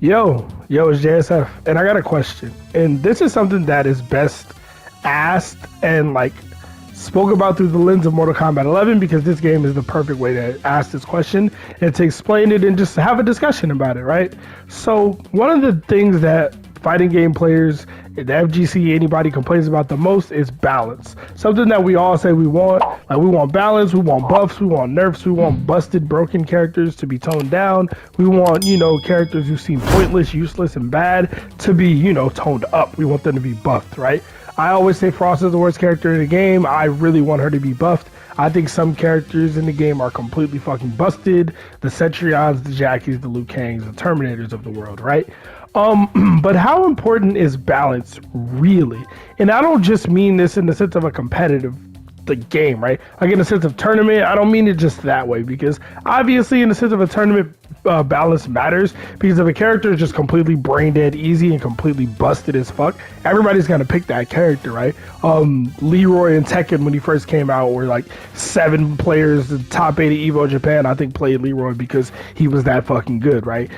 Yo, it's JSF, and I got a question. And this is something that is best asked and like spoke about through the lens of Mortal Kombat 11 because this game is the perfect way to ask this question and to explain it and just have a discussion about it, right? So, one of the things that fighting game players, the FGC, anybody complains about the most is balance. Something that we all say we want. Like, we want balance, we want buffs, we want nerfs, we want busted, broken characters to be toned down. We want, characters who seem pointless, useless, and bad to be, toned up. We want them to be buffed, right? I always say Frost is the worst character in the game. I really want her to be buffed. I think some characters in the game are completely fucking busted. The Cetrions, the Jackies, the Liu Kangs, the Terminators of the world, right? But how important is balance really? And I don't just mean this in the sense of a competitive game, right? Like in the sense of tournament, I don't mean it just that way because obviously in the sense of a tournament, balance matters because if a character is just completely brain dead easy and completely busted as fuck, everybody's gonna pick that character, right? Leroy and Tekken when he first came out were like 7 players, the top 8 of Evo Japan, I think played Leroy because he was that fucking good, right?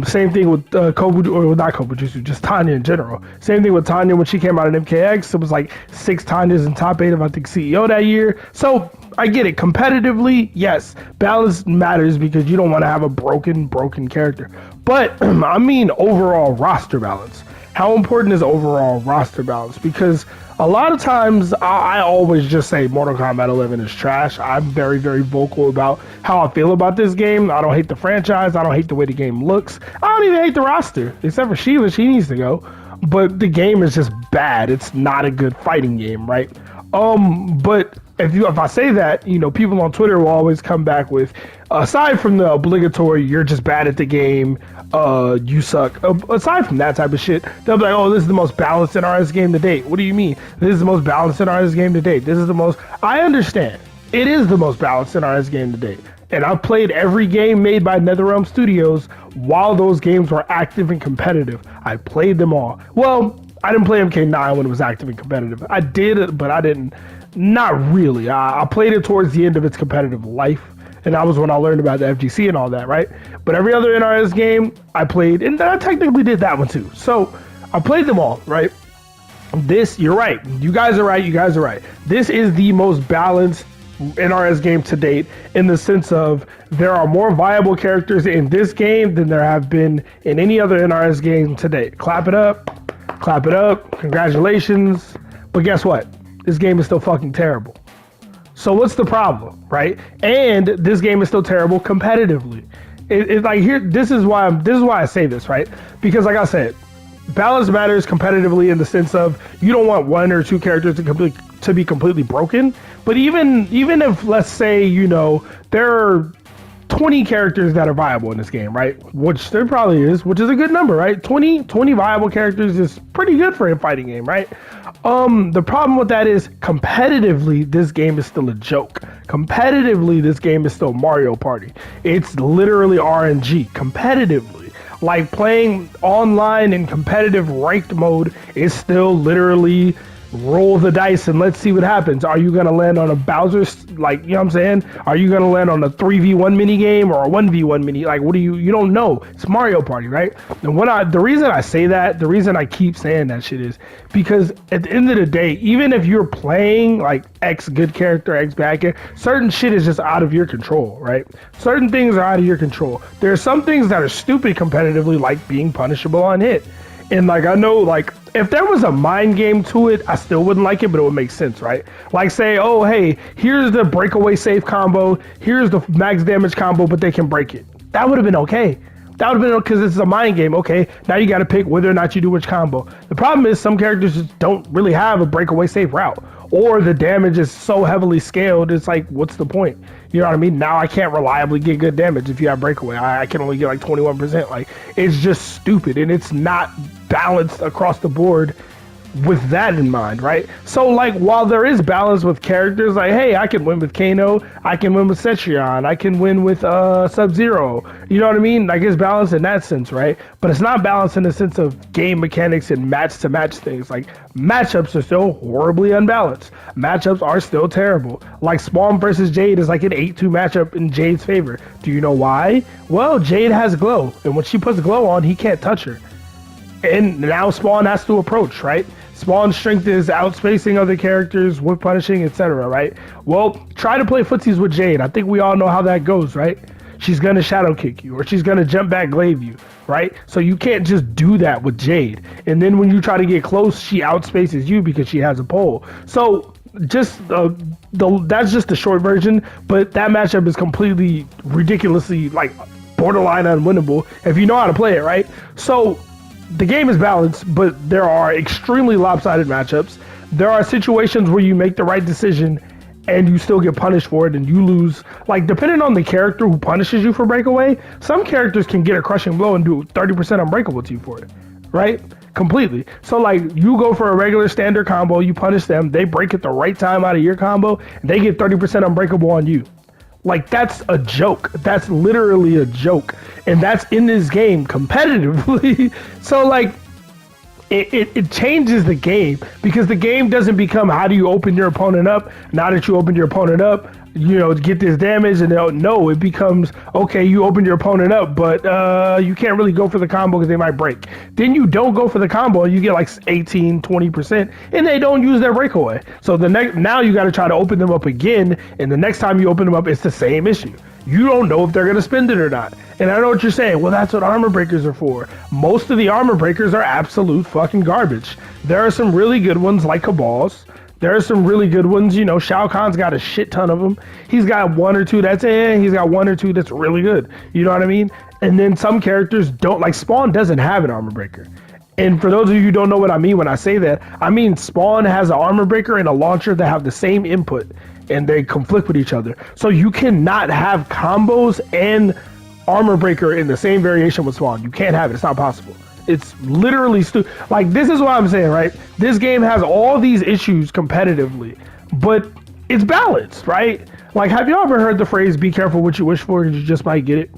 Same thing with Kobu, or not Kobujutsu, just Tanya in general. Same thing with Tanya when she came out in MKX. It was like 6 Tanyas in top 8 of I think CEO that year. So I get it. Competitively, yes, balance matters because you don't want to have a broken character. But I mean overall roster balance. How important is overall roster balance? Because a lot of times I always just say Mortal Kombat 11 is trash. I'm very, very vocal about how I feel about this game. I don't hate the franchise. I don't hate the way the game looks. I don't even hate the roster, except for Sheila. She needs to go. But the game is just bad. It's not a good fighting game, right? But if I say that, people on Twitter will always come back with, aside from the obligatory, you're just bad at the game, you suck. Aside from that type of shit, they'll be like, oh, this is the most balanced NRS game to date. What do you mean? This is the most balanced NRS game to date. This is the most. I understand. It is the most balanced NRS game to date. And I've played every game made by NetherRealm Studios while those games were active and competitive. I played them all. Well, I didn't play MK9 when it was active and competitive. I did, but I didn't. Not really. I played it towards the end of its competitive life, and that was when I learned about the FGC and all that, right? But every other NRS game I played, and I technically did that one too. So I played them all, right? You're right. You guys are right. This is the most balanced NRS game to date in the sense of there are more viable characters in this game than there have been in any other NRS game to date. Clap it up. Congratulations. But guess what? This game is still fucking terrible. So what's the problem, right? And this game is still terrible competitively. It's like here. This is why I say this, right? Because like I said, balance matters competitively in the sense of you don't want 1 or 2 characters to be completely broken. But even if let's say there are 20 characters that are viable in this game, right? Which there probably is, which is a good number, right? 20 viable characters is pretty good for a fighting game, right? The problem with that is competitively, this game is still a joke. Competitively, this game is still Mario Party. It's literally RNG competitively. Like playing online in competitive ranked mode is still literally roll the dice and let's see what happens. Are you going to land on a Bowser's, like, you know what I'm saying? Are you going to land on a 3v1 mini game or a 1v1 mini? Like, what do you don't know. It's Mario Party, right? And the reason I say that, the reason I keep saying that shit is because at the end of the day, even if you're playing like X good character, X bad character, certain shit is just out of your control, right? Certain things are out of your control. There are some things that are stupid competitively, like being punishable on hit. And like, I know, like, if there was a mind game to it, I still wouldn't like it, but it would make sense, right? Like say, oh, hey, here's the breakaway safe combo, here's the max damage combo, but they can break it. That would have been okay. That would have been because it's a mind game. Okay, now you got to pick whether or not you do which combo. The problem is some characters just don't really have a breakaway safe route, or the damage is so heavily scaled, it's like, what's the point? You know what I mean? Now I can't reliably get good damage if you have breakaway. I can only get like 21%. Like, it's just stupid, and it's not balanced across the board with that in mind, right? So like while there is balance with characters, like hey, I can win with Kano, I can win with Cetrion, I can win with Sub-Zero. You know what I mean? Like it's balanced in that sense, right? But it's not balanced in the sense of game mechanics and match to match things. Like matchups are still horribly unbalanced. Matchups are still terrible. Like Spawn versus Jade is like an 8-2 matchup in Jade's favor. Do you know why? Well, Jade has glow, and when she puts glow on, he can't touch her. And now Spawn has to approach, right? Spawn's strength is outspacing other characters, whip punishing, etc., right? Well, try to play footsies with Jade. I think we all know how that goes, right? She's going to shadow kick you, or she's going to jump back glaive you, right? So you can't just do that with Jade. And then when you try to get close, she outspaces you because she has a pole. So just that's just the short version, but that matchup is completely ridiculously like borderline unwinnable if you know how to play it, right? So the game is balanced, but there are extremely lopsided matchups. There are situations where you make the right decision and you still get punished for it and you lose. Like, depending on the character who punishes you for breakaway, some characters can get a crushing blow and do 30% unbreakable to you for it, right? Completely. So, like, you go for a regular standard combo, you punish them, they break it the right time out of your combo, and they get 30% unbreakable on you. Like, that's a joke. That's literally a joke. And that's in this game competitively. So, like, it changes the game because the game doesn't become how do you open your opponent up. Now that you open your opponent up, you know, to get this damage, and no, it becomes, okay, you open your opponent up, but you can't really go for the combo because they might break. Then you don't go for the combo, you get like 18, 20%, and they don't use their breakaway. So now you got to try to open them up again, and the next time you open them up, it's the same issue. You don't know if they're going to spend it or not. And I know what you're saying. Well, that's what armor breakers are for. Most of the armor breakers are absolute fucking garbage. There are some really good ones like Cabal's. There are some really good ones. You know, Shao Kahn's got a shit ton of them. He's got one or two that's he's got one or two that's really good. You know what I mean? And then some characters don't, like Spawn doesn't have an armor breaker. And for those of you who don't know what I mean when I say that, I mean Spawn has an armor breaker and a launcher that have the same input and they conflict with each other. So you cannot have combos and armor breaker in the same variation with Spawn. You can't have it. It's not possible. It's literally like, this is what I'm saying, right? This game has all these issues competitively, but it's balanced, right? Like, have you ever heard the phrase, be careful what you wish for because you just might get it?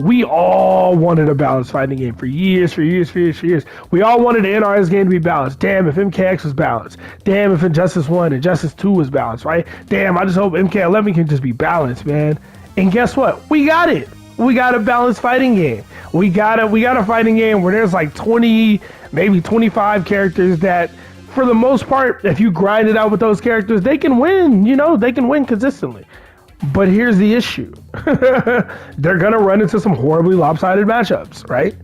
We all wanted a balanced fighting game for years. We all wanted the NRS game to be balanced. Damn, if MKX was balanced. Damn, if Injustice 1 and Injustice 2 was balanced, right? Damn, I just hope MK11 can just be balanced, man. And guess what? We got it. We got a balanced fighting game. We got a fighting game where there's like 20, maybe 25 characters that, for the most part, if you grind it out with those characters, they can win. You know, they can win consistently. But here's the issue. They're going to run into some horribly lopsided matchups, right?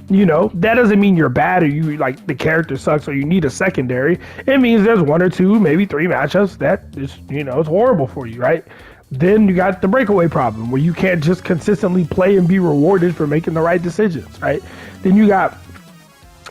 You know, that doesn't mean you're bad or you like the character sucks or you need a secondary. It means there's one or two, maybe three matchups that is, you know, it's horrible for you, right? Then you got the breakaway problem where you can't just consistently play and be rewarded for making the right decisions, right? Then you got,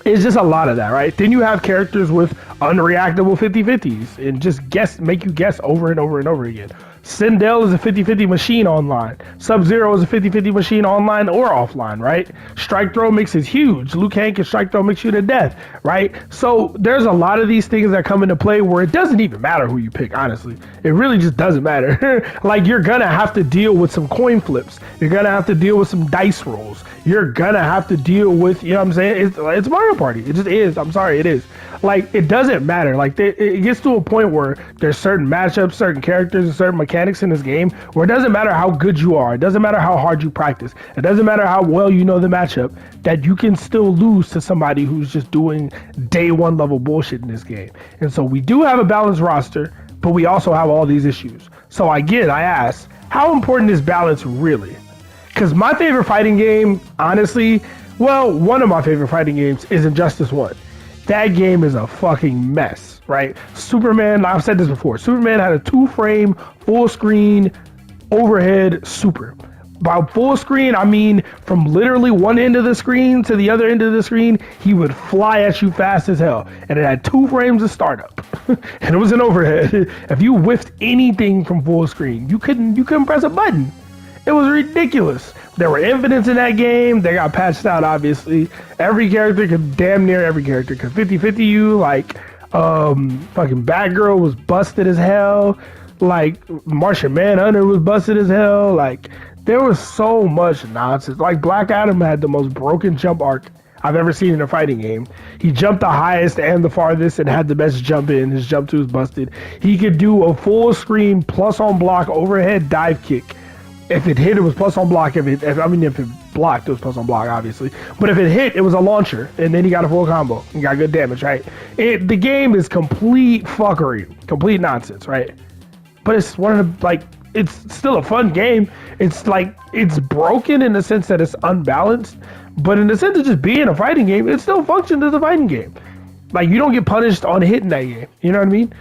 it's just a lot of that, right? Then you have characters with unreactable 50-50s and just make you guess over and over and over again. Sindel is a 50-50 machine online. Sub-Zero is a 50-50 machine online or offline, right? Strike Throw Mix is huge. Liu Kang can Strike Throw Mix you to death, right? So there's a lot of these things that come into play where it doesn't even matter who you pick, honestly. It really just doesn't matter. Like, you're gonna have to deal with some coin flips. You're gonna have to deal with some dice rolls. You're gonna have to deal with, you know what I'm saying? It's Mario Party. It just is. I'm sorry, it is. Like, it doesn't matter. Like, it gets to a point where there's certain matchups, certain characters, and certain mechanics in this game where it doesn't matter how good you are. It doesn't matter how hard you practice. It doesn't matter how well you know the matchup, that you can still lose to somebody who's just doing day one level bullshit in this game. And so we do have a balanced roster, but we also have all these issues. So again, I ask, how important is balance really? Because my favorite fighting game, honestly, well, one of my favorite fighting games is Injustice 1. That game is a fucking mess, right? Superman, I've said this before, Superman had a 2-frame, full screen, overhead super. By full screen, I mean from literally one end of the screen to the other end of the screen, he would fly at you fast as hell. And it had 2 frames of startup. And it was an overhead. If you whiffed anything from full screen, you couldn't press a button. It was ridiculous. There were infinites in that game. They got patched out, obviously. Every character could, damn near every character could 50-50 you. Like, Fucking Batgirl was busted as hell. Like Martian Manhunter was busted as hell. Like there was so much nonsense. Like Black Adam had the most broken jump arc I've ever seen in a fighting game. He jumped the highest and the farthest and had the best jump in. His jump 2 was busted. He could do a full screen plus on block overhead dive kick. If it hit, it was plus on block. If it blocked, it was plus on block, obviously. But if it hit, it was a launcher, and then he got a full combo and got good damage, right? The game is complete fuckery, complete nonsense, right? But it's one of the, like, it's still a fun game. It's like, it's broken in the sense that it's unbalanced, but in the sense of just being a fighting game, it still functions as a fighting game. Like, you don't get punished on hitting that game. You know what I mean?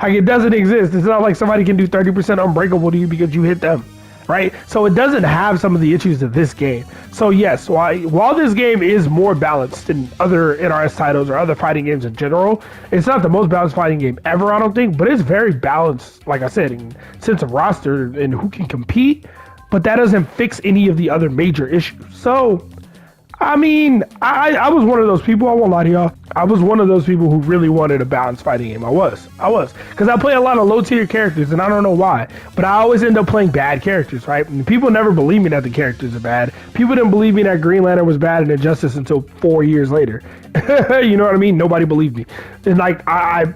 Like, it doesn't exist. It's not like somebody can do 30% unbreakable to you because you hit them, right? So it doesn't have some of the issues of this game. So yes, while this game is more balanced than other NRS titles or other fighting games in general, it's not the most balanced fighting game ever, I don't think, but it's very balanced, like I said, in sense of roster and who can compete, but that doesn't fix any of the other major issues. So, I mean, I was one of those people, I won't lie to y'all. I was one of those people who really wanted a balanced fighting game. I was. Because I play a lot of low tier characters and I don't know why. But I always end up playing bad characters, right? And people never believe me that the characters are bad. People didn't believe me that Green Lantern was bad in Injustice until 4 years later. You know what I mean? Nobody believed me. And like,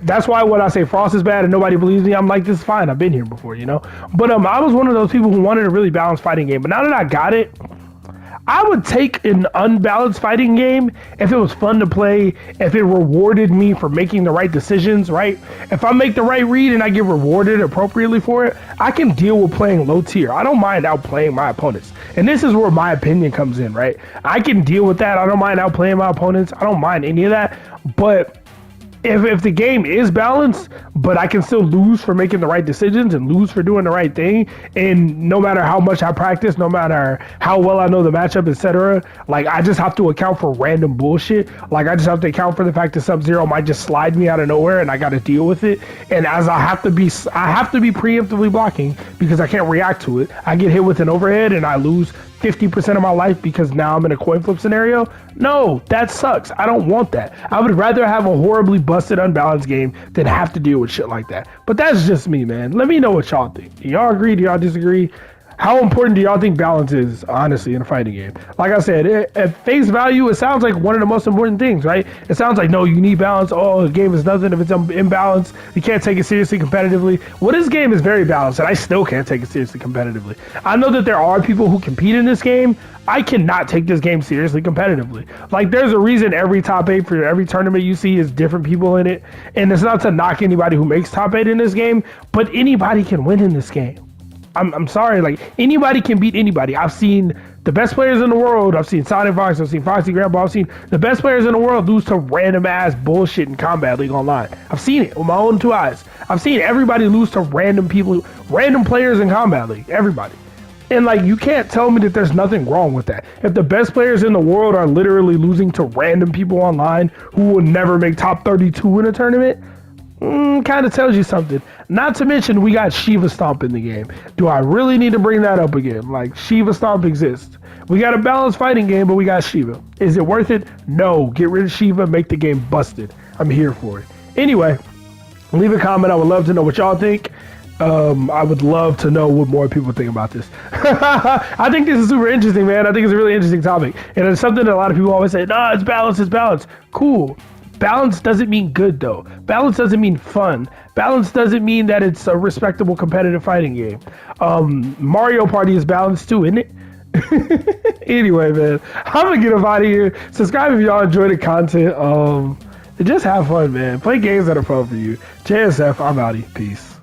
that's why when I say Frost is bad and nobody believes me, I'm like, this is fine. I've been here before, you know? But I was one of those people who wanted a really balanced fighting game. But now that I got it, I would take an unbalanced fighting game if it was fun to play, if it rewarded me for making the right decisions, right? If I make the right read and I get rewarded appropriately for it, I can deal with playing low tier. I don't mind outplaying my opponents. And this is where my opinion comes in, right? I can deal with that. I don't mind outplaying my opponents. I don't mind any of that. But if the game is balanced, but I can still lose for making the right decisions and lose for doing the right thing, and no matter how much I practice, no matter how well I know the matchup, etc., like I just have to account for random bullshit. Like I just have to account for the fact that Sub-Zero might just slide me out of nowhere, and I got to deal with it. And as I have to be preemptively blocking because I can't react to it. I get hit with an overhead and I lose 50% of my life because now I'm in a coin flip scenario. No, that sucks. I don't want that. I would rather have a horribly busted, unbalanced game than have to deal with shit like that. But that's just me, man. Let me know what y'all think. Do y'all agree? Do y'all disagree? How important do y'all think balance is, honestly, in a fighting game? Like I said, at face value, it sounds like one of the most important things, right? It sounds like, no, you need balance. Oh, the game is nothing if it's imbalanced. You can't take it seriously competitively. Well, this game is very balanced, and I still can't take it seriously competitively. I know that there are people who compete in this game. I cannot take this game seriously competitively. Like, there's a reason every top 8 for every tournament you see is different people in it. And it's not to knock anybody who makes top 8 in this game, but anybody can win in this game. I'm sorry, like, anybody can beat anybody. I've seen the best players in the world. I've seen Sonic Fox, I've seen Foxy Grandpa, I've seen the best players in the world lose to random ass bullshit in Combat League Online. I've seen it with my own 2 eyes. I've seen everybody lose to random people, random players in Combat League, everybody. And like, you can't tell me that there's nothing wrong with that. If the best players in the world are literally losing to random people online who will never make top 32 in a tournament, kind of tells you something. Not to mention, we got Shiva Stomp in the game. Do I really need to bring that up again? Like, Shiva Stomp exists. We got a balanced fighting game, but we got Shiva. Is it worth it? No. Get rid of Shiva, make the game busted. I'm here for it. Anyway, leave a comment. I would love to know what y'all think. I would love to know what more people think about this. I think this is super interesting, man. I think it's a really interesting topic. And it's something that a lot of people always say, nah, it's balanced, it's balanced. Cool. Balance doesn't mean good, though. Balance doesn't mean fun. Balance doesn't mean that it's a respectable competitive fighting game. Mario Party is balanced too, isn't it? Anyway, man, I'm gonna get up out of here. Subscribe if y'all enjoy the content. Just have fun, man. Play games that are fun for you. JSF, I'm outie. Peace.